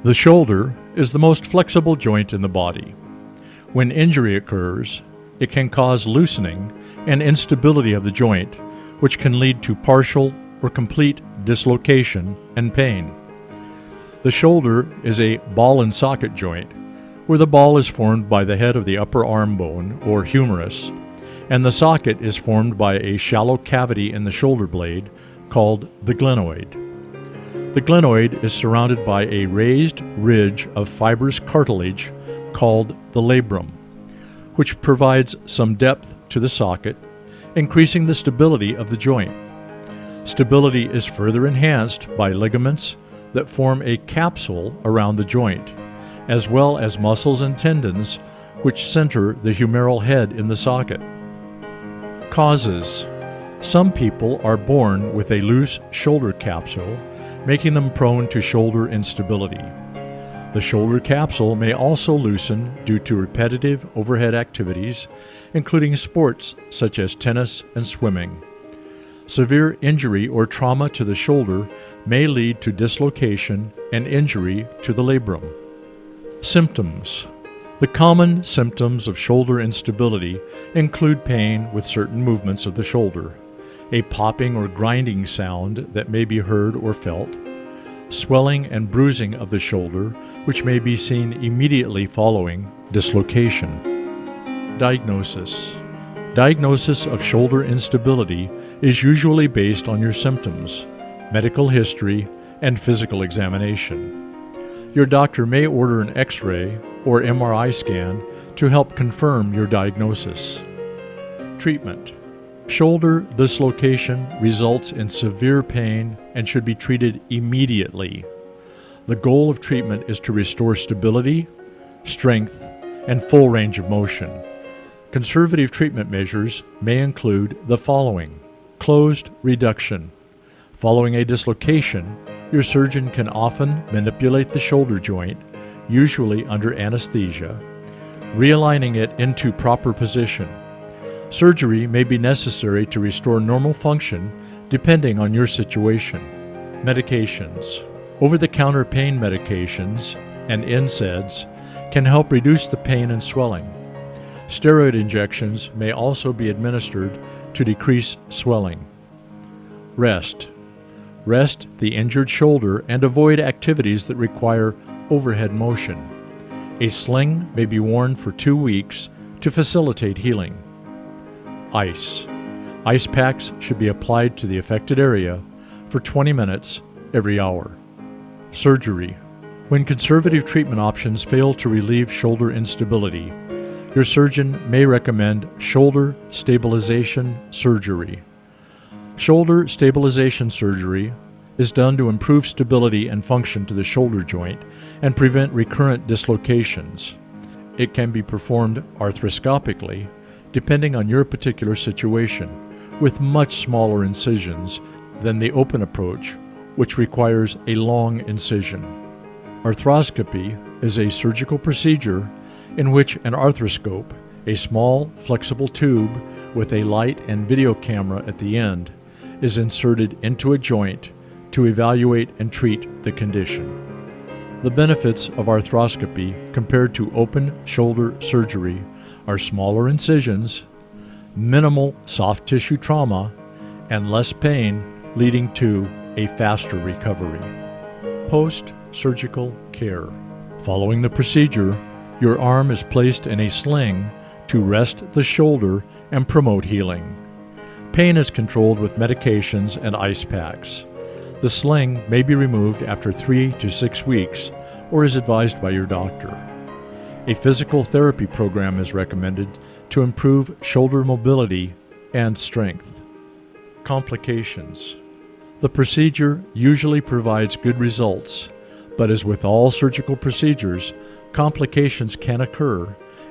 The shoulder is the most flexible joint in the body. When injury occurs, it can cause loosening and instability of the joint, which can lead to partial or complete dislocation and pain. The shoulder is a ball and socket joint, where the ball is formed by the head of the upper arm bone, or humerus, and the socket is formed by a shallow cavity in the shoulder blade called the glenoid. The glenoid is surrounded by a raised ridge of fibrous cartilage called the labrum, which provides some depth to the socket, increasing the stability of the joint. Stability is further enhanced by ligaments that form a capsule around the joint, as well as muscles and tendons which center the humeral head in the socket. Causes: some people are born with a loose shoulder capsule, making them prone to shoulder instability. The shoulder capsule may also loosen due to repetitive overhead activities, including sports such as tennis and swimming. Severe injury or trauma to the shoulder may lead to dislocation and injury to the labrum. Symptoms: the common symptoms of shoulder instability include pain with certain movements of the shoulder, a popping or grinding sound that may be heard or felt, swelling and bruising of the shoulder, which may be seen immediately following dislocation. Diagnosis: diagnosis of shoulder instability is usually based on your symptoms, medical history, and physical examination. Your doctor may order an X-ray or MRI scan to help confirm your diagnosis. Treatment: shoulder dislocation results in severe pain and should be treated immediately. The goal of treatment is to restore stability, strength, and full range of motion. Conservative treatment measures may include the following: closed reduction. Following a dislocation, your surgeon can often manipulate the shoulder joint, usually under anesthesia, realigning it into proper position. Surgery may be necessary to restore normal function depending on your situation. Medications: over-the-counter pain medications and NSAIDs can help reduce the pain and swelling. Steroid injections may also be administered to decrease swelling. Rest: rest the injured shoulder and avoid activities that require overhead motion. A sling may be worn for 2 weeks to facilitate healing. Ice: ice packs should be applied to the affected area for 20 minutes every hour. Surgery: when conservative treatment options fail to relieve shoulder instability, your surgeon may recommend shoulder stabilization surgery. Shoulder stabilization surgery is done to improve stability and function to the shoulder joint and prevent recurrent dislocations. It can be performed arthroscopically, depending on your particular situation, with much smaller incisions than the open approach, which requires a long incision. Arthroscopy is a surgical procedure in which an arthroscope, a small flexible tube with a light and video camera at the end, is inserted into a joint to evaluate and treat the condition. The benefits of arthroscopy compared to open shoulder surgery are smaller incisions, minimal soft tissue trauma, and less pain, leading to a faster recovery. Post-surgical care: following the procedure, your arm is placed in a sling to rest the shoulder and promote healing. Pain is controlled with medications and ice packs. The sling may be removed after 3 to 6 weeks or is advised by your doctor. A physical therapy program is recommended to improve shoulder mobility and strength. Complications: the procedure usually provides good results, but as with all surgical procedures, complications can occur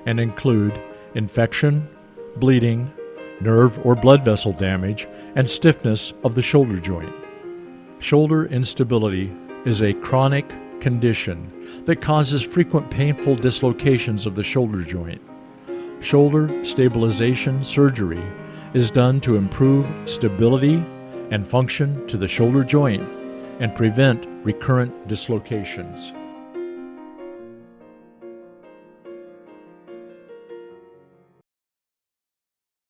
and include infection, bleeding, nerve or blood vessel damage, and stiffness of the shoulder joint. Shoulder instability is a chronic condition that causes frequent painful dislocations of the shoulder joint. Shoulder stabilization surgery is done to improve stability and function to the shoulder joint and prevent recurrent dislocations.